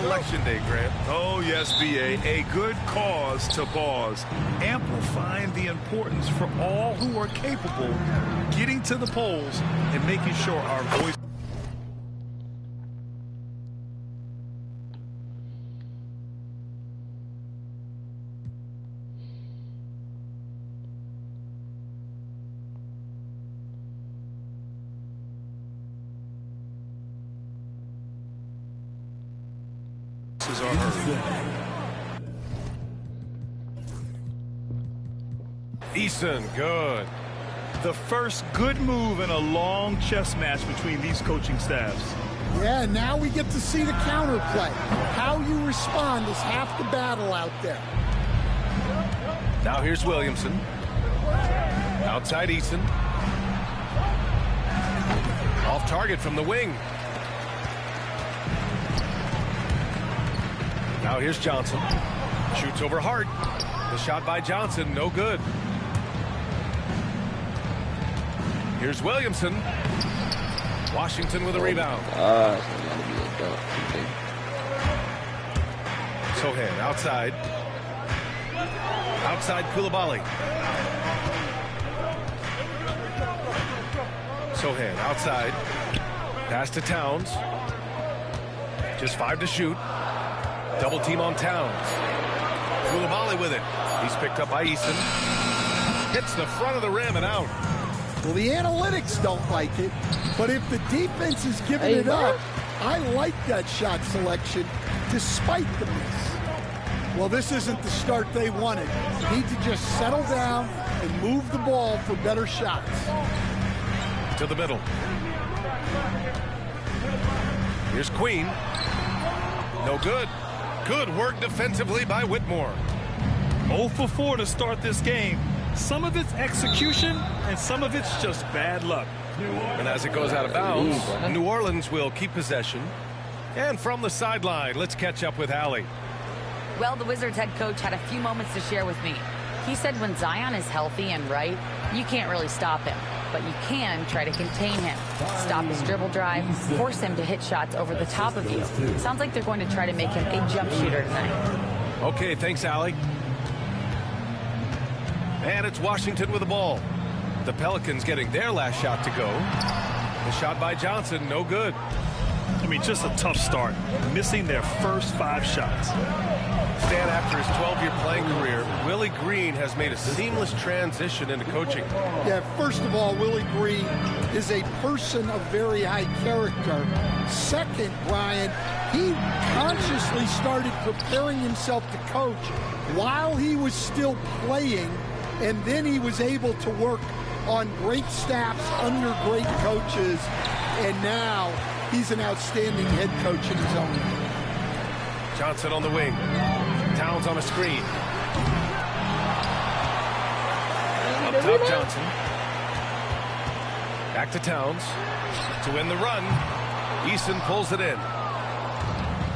Election Day, Grant. Oh, yes, B.A. A good cause to pause. Amplifying the importance for all who are capable getting to the polls and making sure our voice. Are heard. Eason, good. The first good move in a long chess match between these coaching staffs. Yeah, now we get to see the counterplay. How you respond is half the battle out there. Now here's Williamson. Outside Eason. Off target from the wing. Now here's Johnson. Shoots over Hart. The shot by Johnson, no good. Here's Williamson. Washington with a rebound. Sohan outside. Outside Koulibaly. Sohan outside. Pass to Towns. Just 5 to shoot. Double team on Towns. Koulibaly with it. He's picked up by Eason. Hits the front of the rim and out. Well, the analytics don't like it, but if the defense is giving it up, I like that shot selection despite the miss. Well, this isn't the start they wanted. Need to just settle down and move the ball for better shots. To the middle. Here's Queen. No good. Good work defensively by Whitmore. 0 for 4 to start this game. Some of it's execution, and some of it's just bad luck. And as it goes out of bounds, New Orleans will keep possession. And from the sideline, let's catch up with Allie. Well, the Wizards head coach had a few moments to share with me. He said when Zion is healthy and right, you can't really stop him. But you can try to contain him, stop his dribble drive, force him to hit shots over the top of you. Sounds like they're going to try to make him a jump shooter tonight. Okay, thanks, Allie. And it's Washington with the ball. The Pelicans getting their last shot to go. The shot by Johnson, no good. I mean, just a tough start, missing their first 5 shots. Stan, after his 12-year playing career, Willie Green has made a seamless transition into coaching. Yeah, first of all, Willie Green is a person of very high character. Second, Brian, he consciously started preparing himself to coach while he was still playing, and then he was able to work on great staffs under great coaches, and now he's an outstanding head coach in his own right. Johnson on the wing. Towns on a screen. Up top, Johnson. Back to Towns. To win the run. Eason pulls it in.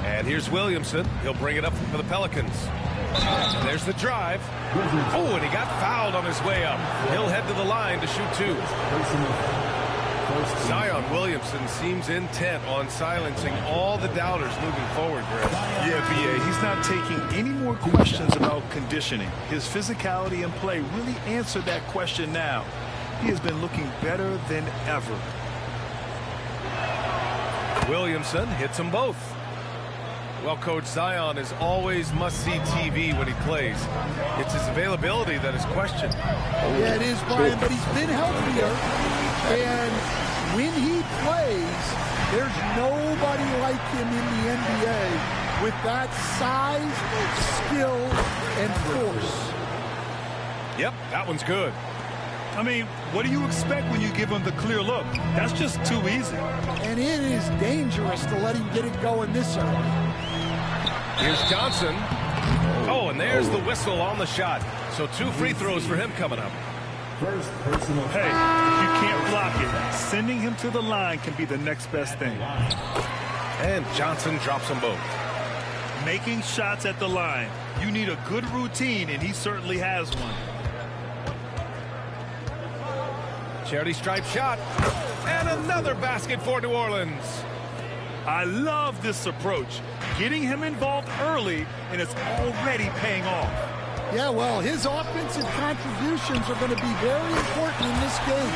And here's Williamson. He'll bring it up for the Pelicans. And there's the drive. Oh, and he got fouled on his way up. He'll head to the line to shoot 2. Zion Williamson seems intent on silencing all the doubters moving forward, Greg. Yeah, B.A., he's not taking any more questions about conditioning. His physicality and play really answered that question now. He has been looking better than ever. Williamson hits them both. Well, Coach, Zion is always must-see TV when he plays. It's his availability that is questioned. Yeah, it is, Brian, but he's been healthier. And when he plays, there's nobody like him in the NBA with that size, skill, and force. Yep, that one's good. I mean, what do you expect when you give him the clear look? That's just too easy. And it is dangerous to let him get it going this early. Here's Johnson. Oh, and there's the whistle on the shot. So 2 free throws for him coming up. Hey, if you can't block it, sending him to the line can be the next best thing. And Johnson drops them both. Making shots at the line. You need a good routine, and he certainly has one. Charity stripe shot. And another basket for New Orleans. I love this approach. getting him involved early, and it's already paying off. Yeah, well, his offensive contributions are going to be very important in this game.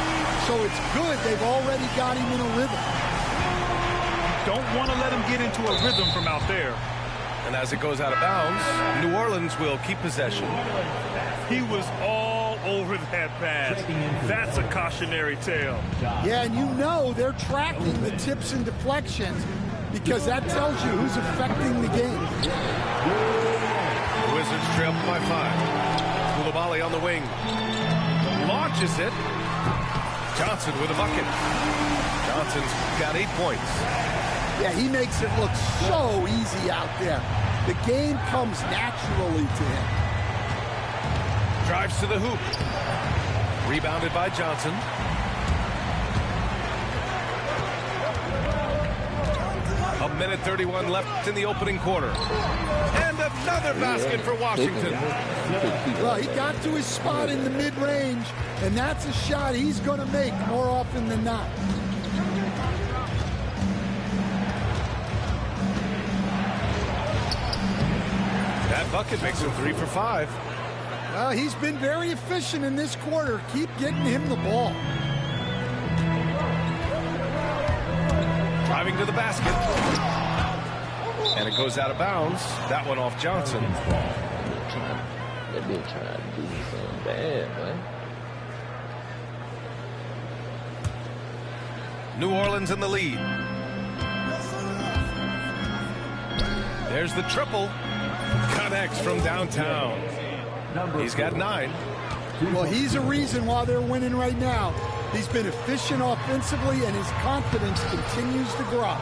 So it's good they've already got him in a rhythm. Don't want to let him get into a rhythm from out there. And as it goes out of bounds, New Orleans will keep possession. He was all over that pass. That's a cautionary tale. Yeah, and you know they're tracking the tips and deflections because that tells you who's affecting the game. The Wizards trail by 5. Koulibaly on the wing. Launches it. Johnson with a bucket. Johnson's got 8 points. Yeah, he makes it look so easy out there. The game comes naturally to him. Drives to the hoop. Rebounded by Johnson. A minute 31 left in the opening quarter. And another basket for Washington. Well, he got to his spot in the mid-range, and that's a shot he's going to make more often than not. That bucket makes him 3 for 5. Well, he's been very efficient in this quarter. Keep getting him the ball. Driving to the basket. And it goes out of bounds. That one off Johnson. They've been trying to do something bad, man. New Orleans in the lead. There's the triple. Connects from downtown. He's got 9. Well, he's a reason why they're winning right now. He's been efficient offensively, and his confidence continues to grow.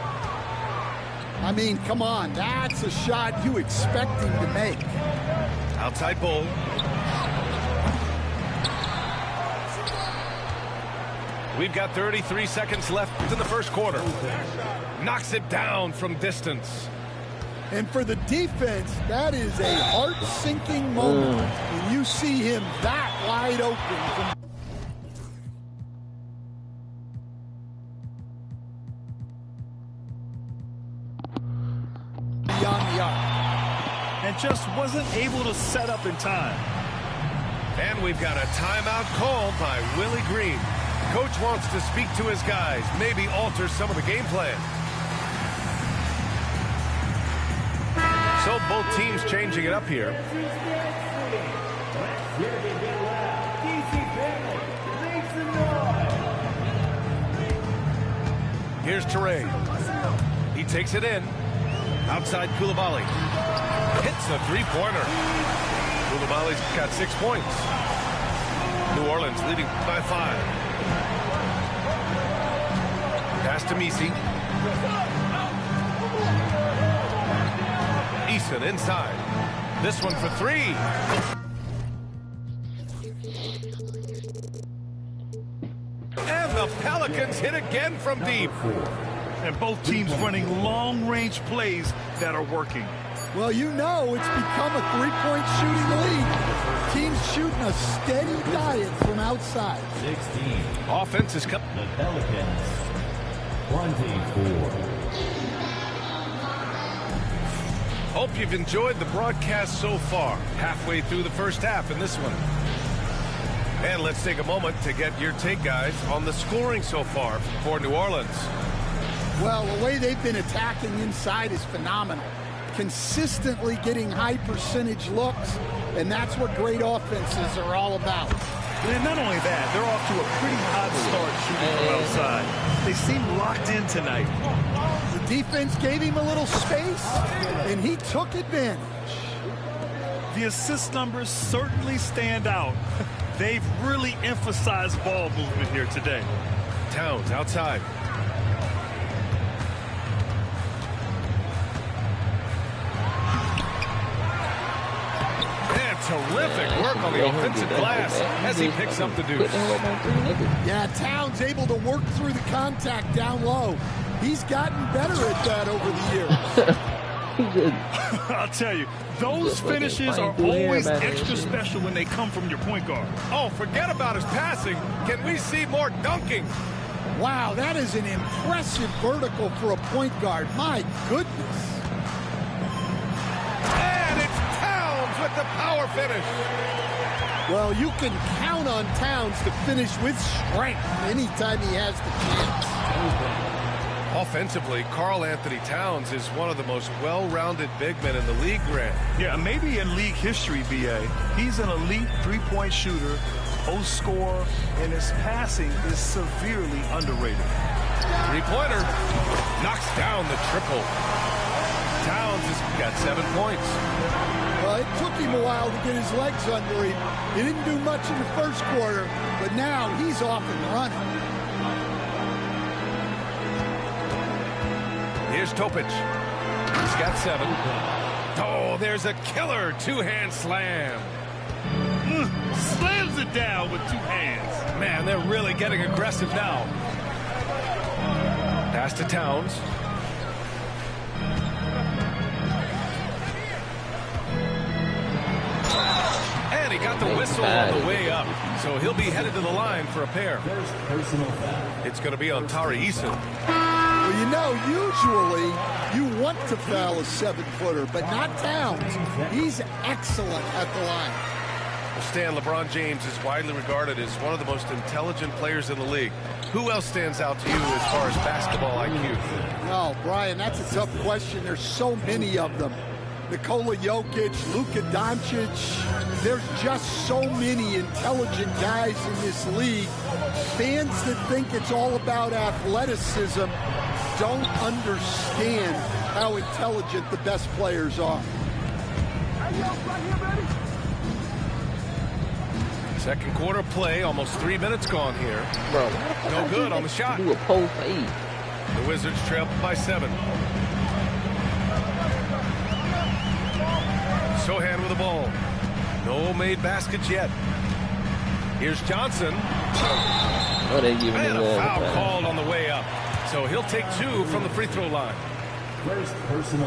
I mean, come on, that's a shot you expect him to make. Outside Bull. We've got 33 seconds left in the first quarter. Knocks it down from distance. And for the defense, that is a heart-sinking moment when you see him that wide open from beyond the arc. And just wasn't able to set up in time. And we've got a timeout called by Willie Green. Coach wants to speak to his guys, maybe alter some of the game plan. So both teams changing it up here. Here's Teray. He takes it in. Outside Koulibaly. Hits a three-pointer. Koulibaly's got 6 points. New Orleans leading by 5. Pass to Misi. Eason inside. This one for 3. And the Pelicans hit again from deep. And both teams running long-range plays that are working. Well, you know it's become a three-point shooting league. Teams shooting a steady diet from outside. 16. Offense is coming. The Pelicans. 24. Hope you've enjoyed the broadcast so far. Halfway through the first half in this one. And let's take a moment to get your take, guys, on the scoring so far for New Orleans. Well, the way they've been attacking inside is phenomenal. Consistently getting high percentage looks, and that's what great offenses are all about. And not only that, they're off to a pretty hot start shooting from outside. They seem locked in tonight. The defense gave him a little space, and he took advantage. The assist numbers certainly stand out. They've really emphasized ball movement here today. Towns outside. Terrific work on the offensive glass as he picks up the deuce. Yeah, Towns able to work through the contact down low. He's gotten better at that over the years. I'll tell you, those finishes are always extra special when they come from your point guard. Oh, forget about his passing. Can we see more dunking? Wow, that is an impressive vertical for a point guard. My goodness. finish. Well, you can count on Towns to finish with strength anytime he has the chance. Offensively, Karl Anthony Towns is one of the most well-rounded big men in the league, Grant. Yeah, maybe in league history, B.A. He's an elite three-point shooter, post scorer, and his passing is severely underrated. Three-pointer. Knocks down the triple. Towns has got 7 points. Well, it took him a while to get his legs under him. He didn't do much in the first quarter, but now he's off and running. Here's Topic. He's got 7. Oh, there's a killer two-hand slam. Slams it down with 2 hands. Man, they're really getting aggressive now. Pass to Towns. And he got the whistle on the way up. So he'll be headed to the line for a pair. It's going to be on Tari Eason. Well, you know, usually you want to foul a 7-footer, but not Towns. He's excellent at the line. Stan, LeBron James is widely regarded as one of the most intelligent players in the league. Who else stands out to you as far as basketball IQ? Oh, Brian, that's a tough question. There's so many of them. Nikola Jokic, Luka Doncic. There's just so many intelligent guys in this league. Fans that think it's all about athleticism don't understand how intelligent the best players are. Second quarter play, almost 3 minutes gone here. Bro, No good on the shot. Do a post fade. The Wizards trail by 7. Sohan with the ball. No made baskets yet. Here's Johnson. Oh, they giving And him a all the foul time. called on the way up. So he'll take 2 from the free throw line.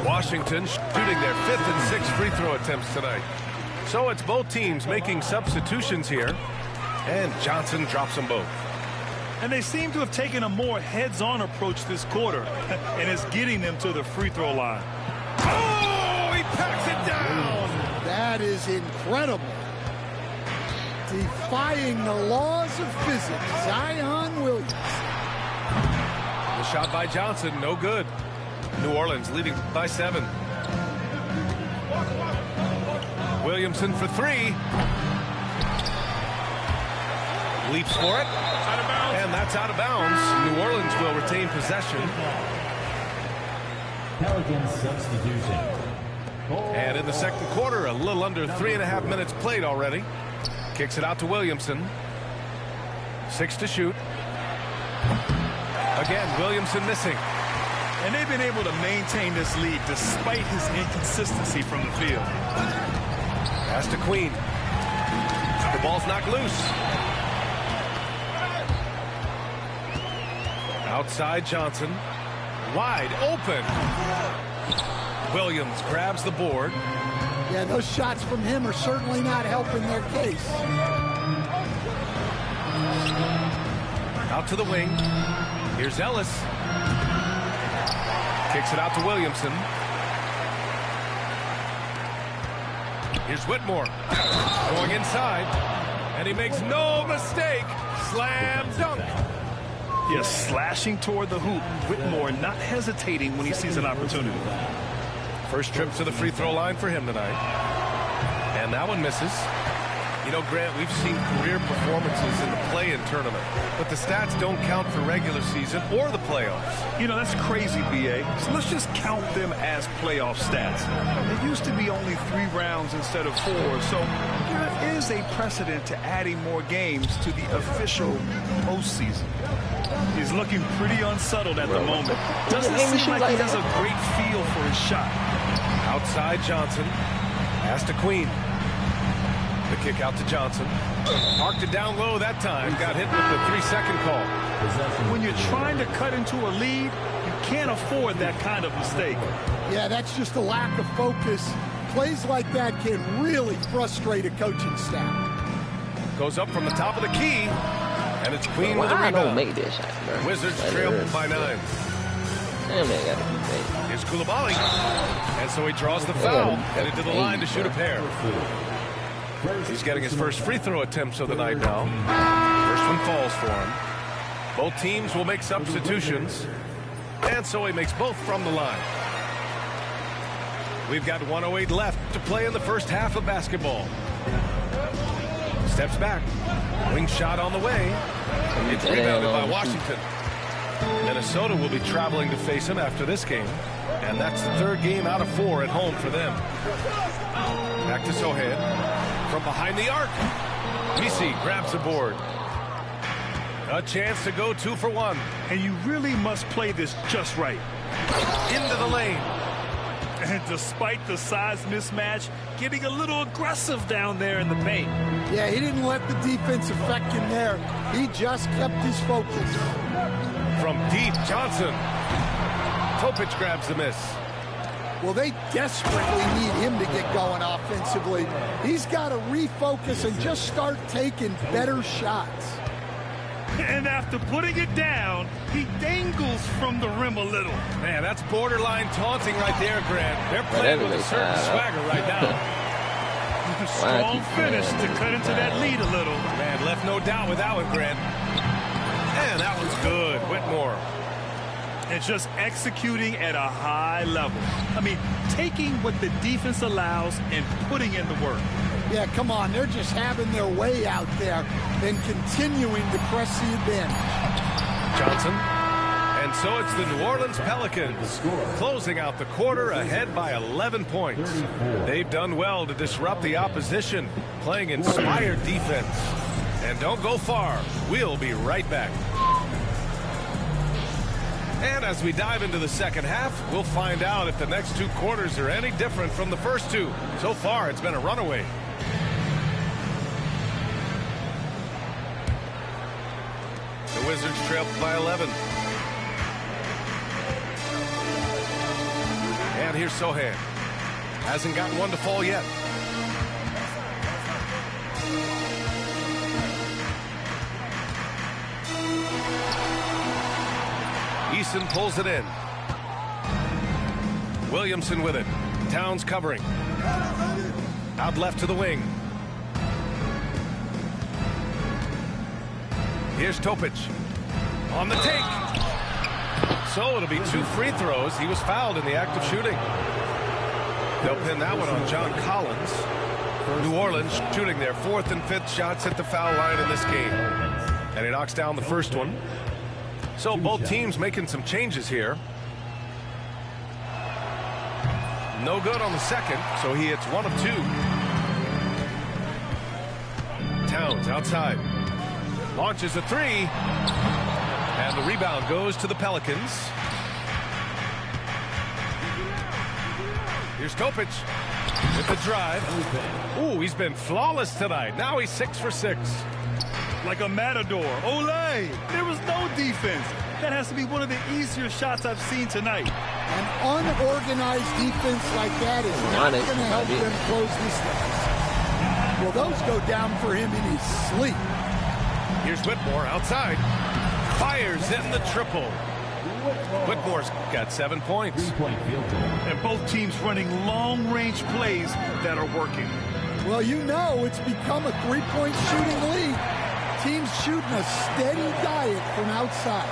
Washington shooting their 5th and 6th free throw attempts tonight. So it's both teams making substitutions here. And Johnson drops them both. And they seem to have taken a more heads-on approach this quarter, and it's getting them to the free throw line. Oh, he packs it down. That is incredible. Defying the laws of physics, Zion Williams. The shot by Johnson, no good. New Orleans leading by 7. Williamson for 3. Leaps for it. And that's out of bounds. New Orleans will retain possession. Pelicans substitution. And in the second quarter, a little under 3.5 minutes played already. Kicks it out to Williamson. 6 to shoot. Again, Williamson missing. And they've been able to maintain this lead despite his inconsistency from the field. Pass to Queen. The ball's knocked loose. Outside Johnson. Wide open. Williams grabs the board. Yeah, those shots from him are certainly not helping their case. Out to the wing. Here's Ellis. Kicks it out to Williamson. Here's Whitmore. Going inside. And he makes no mistake. Slam dunk. Yes, slashing toward the hoop. Whitmore not hesitating when he sees an opportunity. First trip to the free throw line for him tonight. And that one misses. You know, Grant, we've seen career performances in the play-in tournament, but the stats don't count for regular season or the playoffs. You know, that's crazy, B.A. So let's just count them as playoff stats. It used to be only 3 rounds instead of 4, so there is a precedent to adding more games to the official postseason. He's looking pretty unsettled at the moment. Doesn't seem like he has a great feel for his shot. Outside Johnson. Pass to Queen. The kick out to Johnson. Marked it down low that time. Got hit with the 3-second call. When you're trying to cut into a lead, you can't afford that kind of mistake. Yeah, that's just a lack of focus. Plays like that can really frustrate a coaching staff. Goes up from the top of the key. And it's Queen with a Why I don't rebound. make that shot, bro? Wizards trail by 9. Damn, they got it. Here's Koulibaly. And so he draws the foul. Headed to the line to shoot a pair. He's getting his first free throw attempts of the night now. First one falls for him. Both teams will make substitutions. And so he makes both from the line. We've got 1:08 left to play in the first half of basketball. Steps back. Wing shot on the way. It's rebounded by Washington. Minnesota will be traveling to face him after this game. And that's the third game out of 4 at home for them. Back to Sohan. From behind the arc. Messi grabs the board. A chance to go 2 for 1. And you really must play this just right. Into the lane. And despite the size mismatch, getting a little aggressive down there in the paint. Yeah, he didn't let the defense affect him there. He just kept his focus. From deep, Johnson. Topic grabs the miss. Well, they desperately need him to get going offensively. He's got to refocus and just start taking better shots. And after putting it down, he dangles from the rim a little. Man, that's borderline taunting right there, Grant. They're playing with a certain swagger right now. Strong finish to cut into that lead a little. Man, left no doubt with that one, Grant. And that was good. Whitmore. And just executing at a high level. I mean, taking what the defense allows and putting in the work. Yeah, come on. They're just having their way out there and continuing to press the advantage. Johnson. And so it's the New Orleans Pelicans closing out the quarter ahead by 11 points. They've done well to disrupt the opposition, playing inspired defense. And don't go far. We'll be right back. And as we dive into the second half, we'll find out if the next 2 quarters are any different from the first 2. So far, it's been a runaway. The Wizards trail by 11. And here's Sohan. Hasn't gotten one to fall yet. Eason pulls it in. Williamson with it. Towns covering. Out left to the wing. Here's Topic. On the take. So it'll be 2 free throws. He was fouled in the act of shooting. They'll pin that one on John Collins. New Orleans shooting their 4th and 5th shots at the foul line in this game. And he knocks down the first one. So both teams making some changes here. No good on the second, so he hits 1 of 2. Towns outside. Launches a 3. And the rebound goes to the Pelicans. Here's Topic with the drive. Ooh, he's been flawless tonight. Now he's 6 for 6. Like a matador. Olay! There was no defense. That has to be one of the easier shots I've seen tonight. An unorganized defense like that is not going to help them close this thing. Well, those go down for him in his sleep. Here's Whitmore outside. Fires in the triple. Whitmore's got 7 points. And both teams running long-range plays that are working. Well, you know it's become a 3-point shooting league. Teams shooting a steady diet from outside.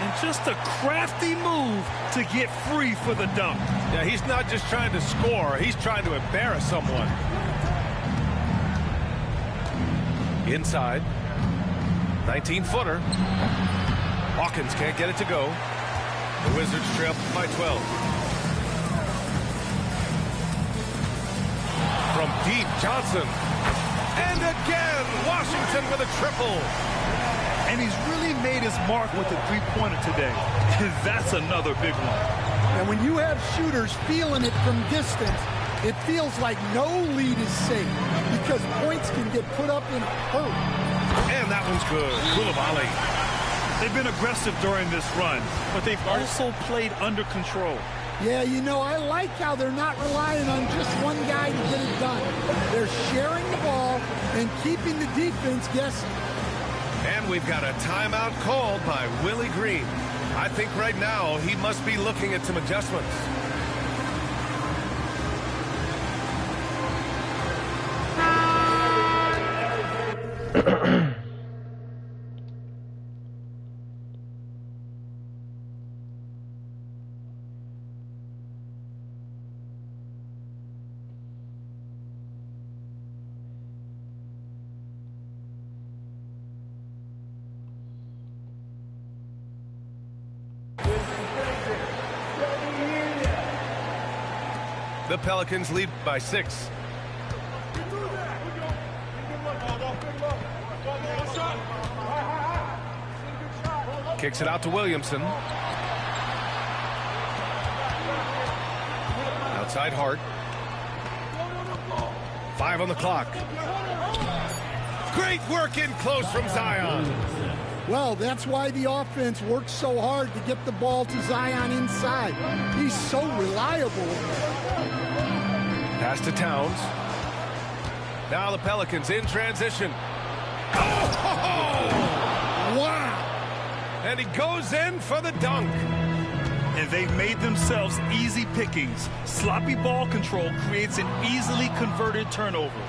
And just a crafty move to get free for the dunk. Yeah, he's not just trying to score. He's trying to embarrass someone. Inside. 19-footer. Hawkins can't get it to go. The Wizards trail by 12. From deep, Johnson. And again, Washington with a triple. And he's really made his mark with the 3-pointer today. That's another big one. And when you have shooters feeling it from distance, it feels like no lead is safe because points can get put up in a hurry. And that one's good. Koulibaly. They've been aggressive during this run, but they've also played under control. Yeah, you know, I like how they're not relying on just one guy to get it done. They're sharing the ball and keeping the defense guessing. And we've got a timeout called by Willie Green. I think right now he must be looking at some adjustments. The Pelicans lead by 6. Kicks it out to Williamson. Outside Hart. 5 on the clock. Great work in close from Zion. Well, that's why the offense works so hard to get the ball to Zion inside. He's so reliable. Pass to Towns. Now the Pelicans in transition. Oh! Wow! And he goes in for the dunk. And they've made themselves easy pickings. Sloppy ball control creates an easily converted turnover.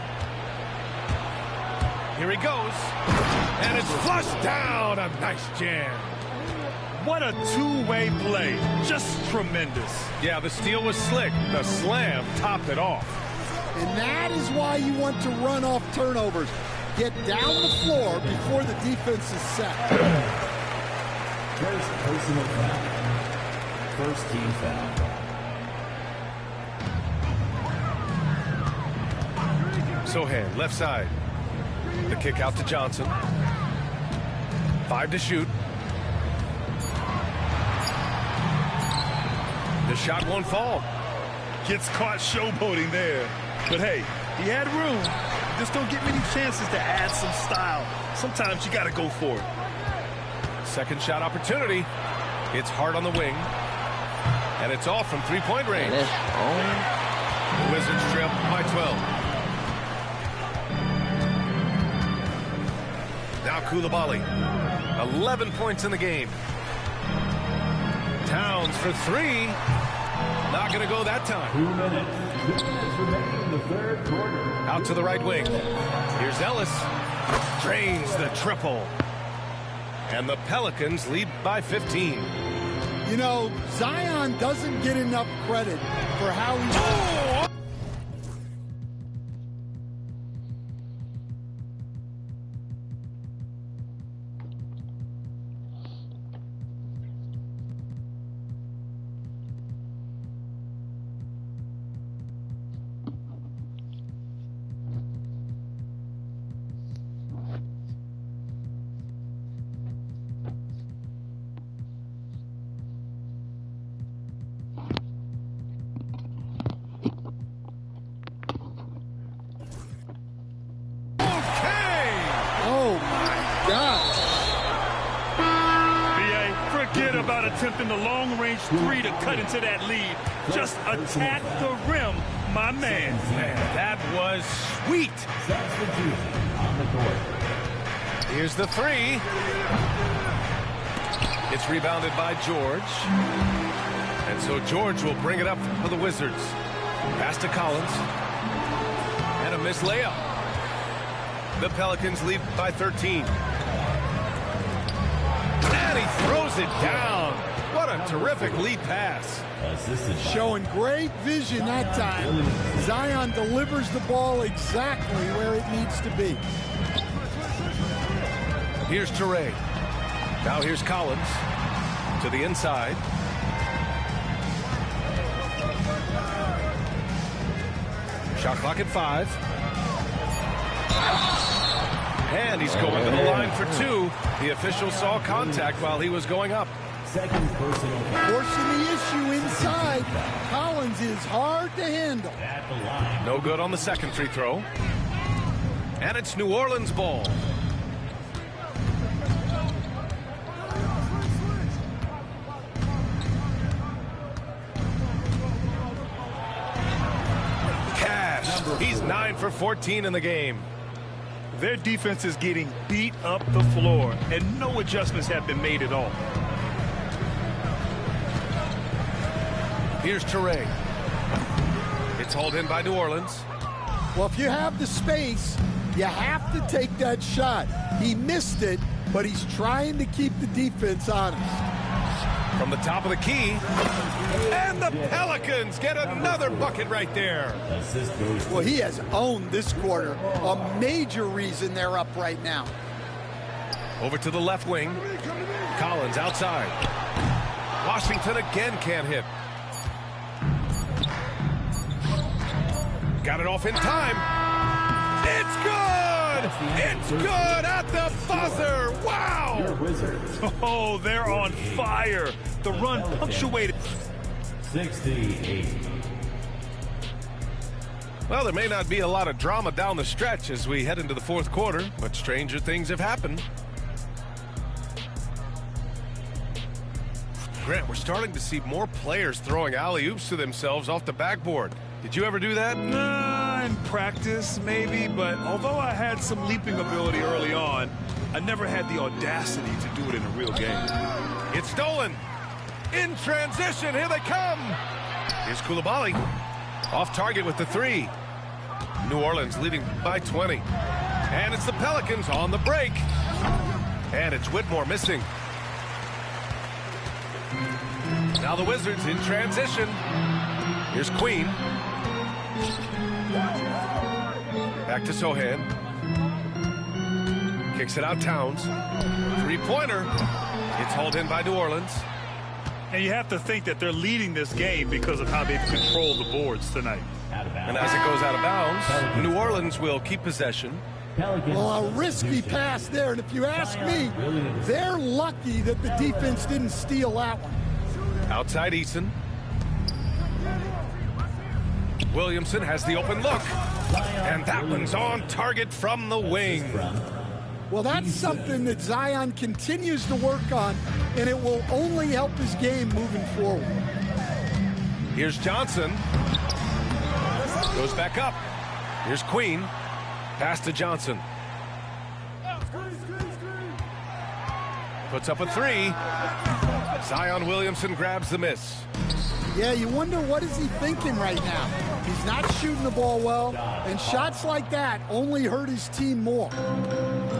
Here he goes. And it's flushed down. A nice jam. What a two-way play. Just tremendous. Yeah, the steal was slick. The slam topped it off. And that is why you want to run off turnovers. Get down the floor before the defense is set. First personal foul. First team foul. Sohan, left side. The kick out to Johnson. 5 to shoot. The shot won't fall. Gets caught showboating there. But hey, he had room. Just don't get many chances to add some style. Sometimes you got to go for it. Second shot opportunity. It's hard on the wing. And it's off from three-point range. The Wizards trail by 12. Now Coulibaly. 11 points in the game. Towns for 3. Not going to go that time. 2 minutes. 2 minutes remaining in the third quarter. Out to the right wing. Here's Ellis. Drains the triple. And the Pelicans lead by 15. You know, Zion doesn't get enough credit for how he... Oh! About attempting the long-range 3 to cut into that lead. Just attack the rim, my man. Man, that was sweet. Substitution on the court. Here's the 3. It's rebounded by George. And so George will bring it up for the Wizards. Pass to Collins. And a missed layup. The Pelicans lead by 13. And he throws it down. What a terrific lead pass. Showing great vision that time. Zion delivers the ball exactly where it needs to be. Here's Toure. Now here's Collins to the inside. Shot clock at 5. And he's going to the line for 2. The official saw contact while he was going up. Second personal foul. Forcing the issue inside. Collins is hard to handle. At the line. No good on the second free throw. And it's New Orleans ball. Cash. He's 9 for 14 in the game. Their defense is getting beat up the floor, and no adjustments have been made at all. Here's Toure. It's hauled in by New Orleans. Well, if you have the space, you have to take that shot. He missed it, but he's trying to keep the defense honest. From the top of the key. And the Pelicans get another bucket right there. Assist goes to Well, he has owned this quarter. A major reason they're up right now. Over to the left wing. Collins outside. Washington again can't hit. Got it off in time. It's good! It's good at the buzzer! Wow! Your Wizards. Oh, they're on fire. The run punctuated. 68. Well, there may not be a lot of drama down the stretch as we head into the fourth quarter, but stranger things have happened. Grant, we're starting to see more players throwing alley-oops to themselves off the backboard. Did you ever do that? In practice, maybe, but although I had some leaping ability early on, I never had the audacity to do it in a real game. It's stolen. In transition, here they come. Here's Koulibaly. Off target with the three. New Orleans leading by 20. And it's the Pelicans on the break. And it's Whitmore missing. Now the Wizards in transition. Here's Queen. Back to Sohan. Kicks it out Towns. Three-pointer. It's hauled in by New Orleans. And you have to think that they're leading this game because of how they've controlled the boards tonight. And as it goes out of bounds, New Orleans will keep possession. Well, a risky pass there, and if you ask me, they're lucky that the defense didn't steal that one. Outside Eason. Williamson has the open look. And that one's on target from the wing. Well, that's something that Zion continues to work on, and it will only help his game moving forward. Here's Johnson. Goes back up. Here's Queen. Pass to Johnson. Puts up a three. Zion Williamson grabs the miss. Yeah, you wonder what is he thinking right now. He's not shooting the ball well, and shots like that only hurt his team more.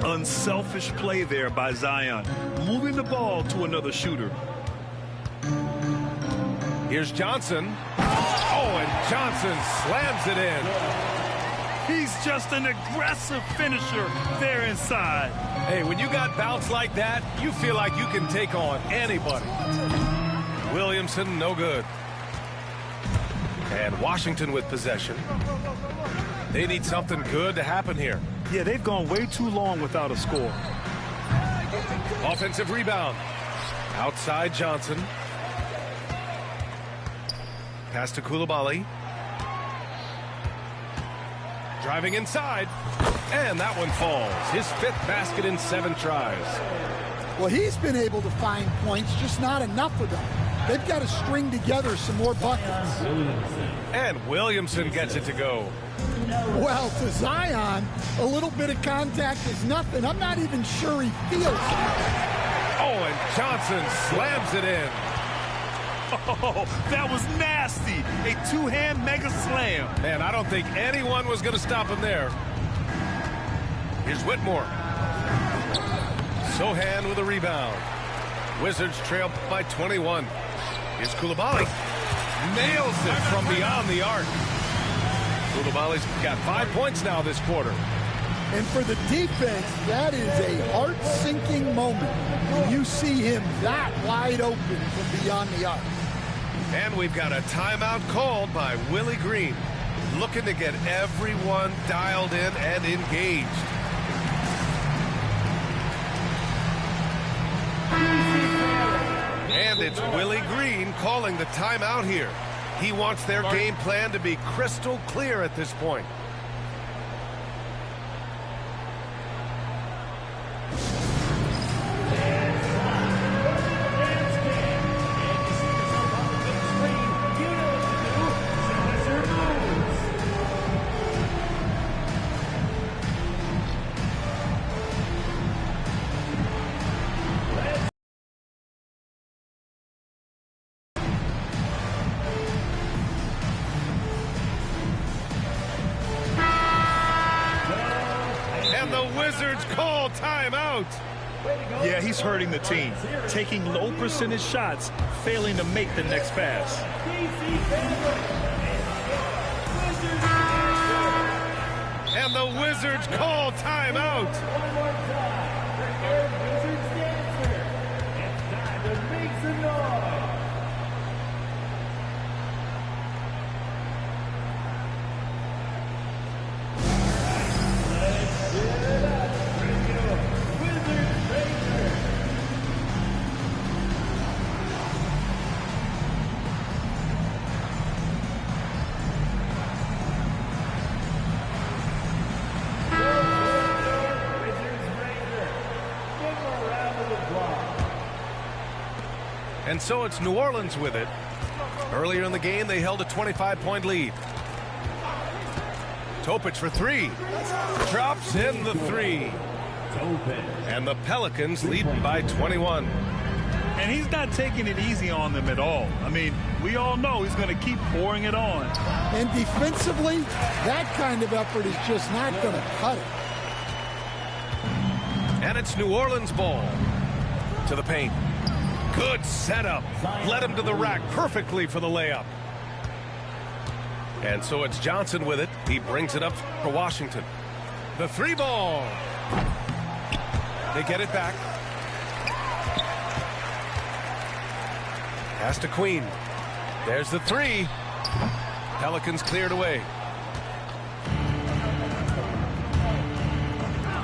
Unselfish play there by Zion, moving the ball to another shooter. Here's Johnson. Oh, and Johnson slams it in. He's just an aggressive finisher there inside. Hey, when you got bounce like that, you feel like you can take on anybody. Williamson, no good. And Washington with possession. They need something good to happen here. Yeah, they've gone way too long without a score. Offensive rebound. Outside Johnson. Pass to Koulibaly. Driving inside. And that one falls. His fifth basket in 7 tries. Well, he's been able to find points, just not enough of them. They've got to string together some more buckets. And Williamson gets it to go. Well, to Zion, a little bit of contact is nothing. I'm not even sure he feels it. Oh, and Johnson slams it in. Oh, that was nasty. A two-hand mega slam. Man, I don't think anyone was going to stop him there. Here's Whitmore. Sohan with a rebound. Wizards trail by 21. Here's Koulibaly. Nails it from beyond the arc. Koulibaly's got 5 points now this quarter. And for the defense, that is a heart-sinking moment when you see him that wide open from beyond the arc. And we've got a timeout called by Willie Green, looking to get everyone dialed in and engaged. And it's Willie Green calling the timeout here. He wants their game plan to be crystal clear at this point. Wizards call timeout. Yeah, he's hurting the team. Taking low percentage shots, failing to make the next pass. And the Wizards call timeout. One more time. Wizards dancer. It's time to make some noise. And so it's New Orleans with it. Earlier in the game, they held a 25-point lead. Topic for three. Drops in the three. And the Pelicans lead by 21. And he's not taking it easy on them at all. I mean, we all know he's going to keep pouring it on. And defensively, that kind of effort is just not going to cut it. And it's New Orleans ball. To the paint. Good setup. Led him to the rack perfectly for the layup. And so it's Johnson with it. He brings it up for Washington. The three ball. They get it back. Pass to Queen. There's the three. Pelicans cleared away.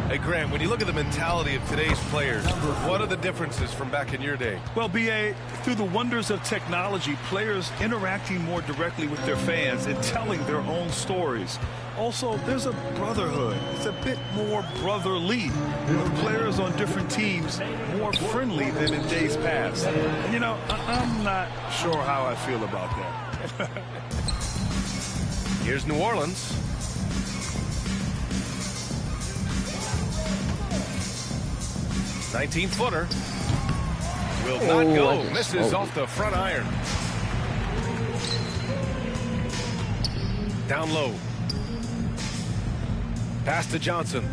Hey, Grant, when you look at the mentality of today's players, what are the differences from back in your day? Well, B.A., through the wonders of technology, players interacting more directly with their fans and telling their own stories. Also, there's a brotherhood. It's a bit more brotherly. The players on different teams more friendly than in days past. And, you know, I'm not sure how I feel about that. Here's New Orleans. "19-footer. Will not go. Misses off the front iron. Down low. Pass to Johnson.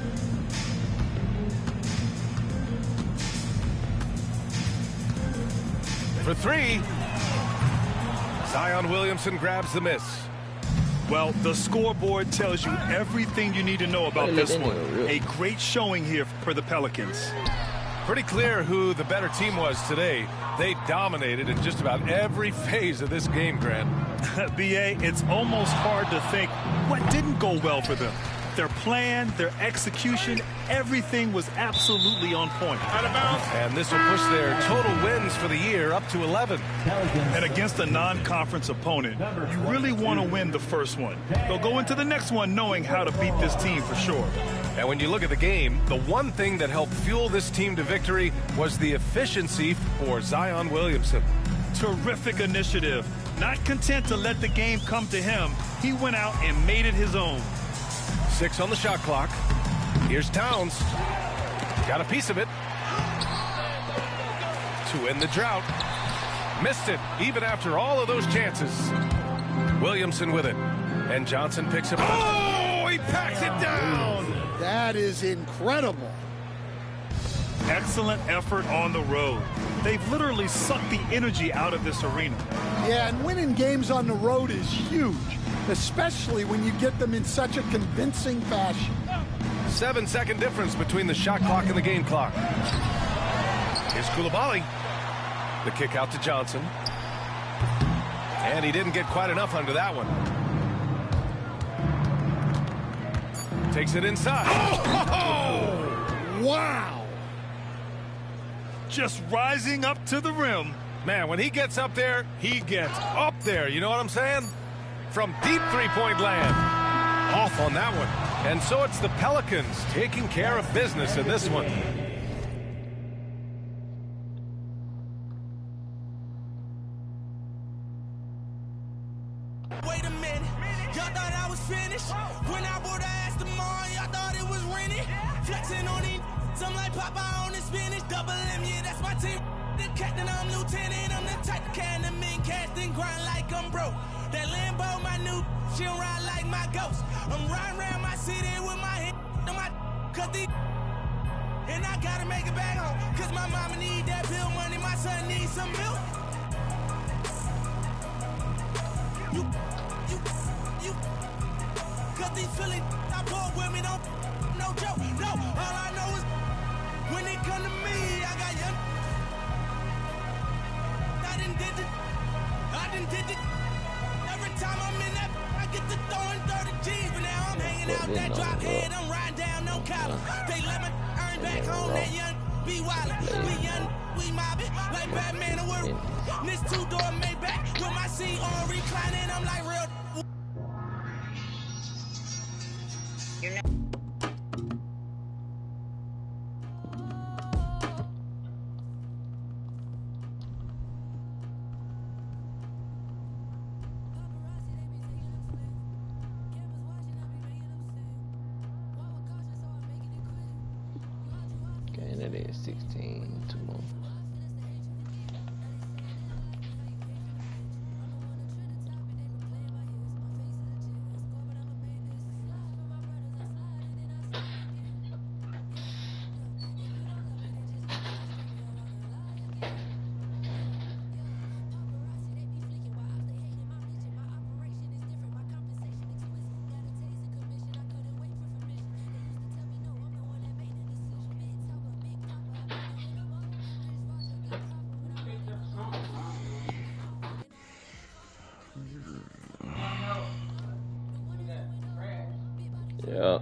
For three. Zion Williamson grabs the miss. Well, the scoreboard tells you everything you need to know about this one. A great showing here for the Pelicans. Pretty clear who the better team was today. They dominated in just about every phase of this game, Grant. B.A., it's almost hard to think what didn't go well for them. Their plan, their execution, everything was absolutely on point. Out of bounds. And this will push their total wins for the year up to 11. And against a non-conference opponent, you really want to win the first one. They'll go into the next one knowing how to beat this team for sure. And when you look at the game, the one thing that helped fuel this team to victory was the efficiency for Zion Williamson. Terrific initiative. Not content to let the game come to him, he went out and made it his own. 6 on the shot clock. Here's Towns. Got a piece of it. To end the drought. Missed it, even after all of those chances. Williamson with it. And Johnson picks it up. Oh, he packs it down. That is incredible. Excellent effort on the road. They've literally sucked the energy out of this arena. Yeah, and winning games on the road is huge, especially when you get them in such a convincing fashion. 7-second difference between the shot clock and the game clock. Here's Coulibaly. The kick out to Johnson. And he didn't get quite enough under that one. Takes it inside. Oh! Wow! Just rising up to the rim. Man, when he gets up there, he gets up there. You know what I'm saying? From deep three-point land. Off on that one. And so it's the Pelicans taking care of business in this one. Wait a minute, y'all thought I was finished? When I bought the ass tomorrow, y'all thought it was rented? Flexing on these, I'm like Popeye on the spinach. Double M, yeah, that's my team. The captain, I'm lieutenant. I'm the type of can the men cast and grind like I'm broke. That Lambo, my new, she'll ride like my ghost. I'm riding around my city with my hand on my, cause the, and I gotta make it back home. Cause my mama need that bill money, my son needs some milk. You, cause these Philly, I bought with me, don't, no joke, no. All I know is, when it come to me, I got young. I done did it. Every time I'm in that, I get to throwing 30 G's, but now I'm hanging out that drop head, I'm riding down no collar. They let me earn back home, that young, be wildin'. We young, we mobbin', like Batman or World. This two-door Maybach, with my seat on reclining, I'm like real. That is 16. 2 more. Yeah.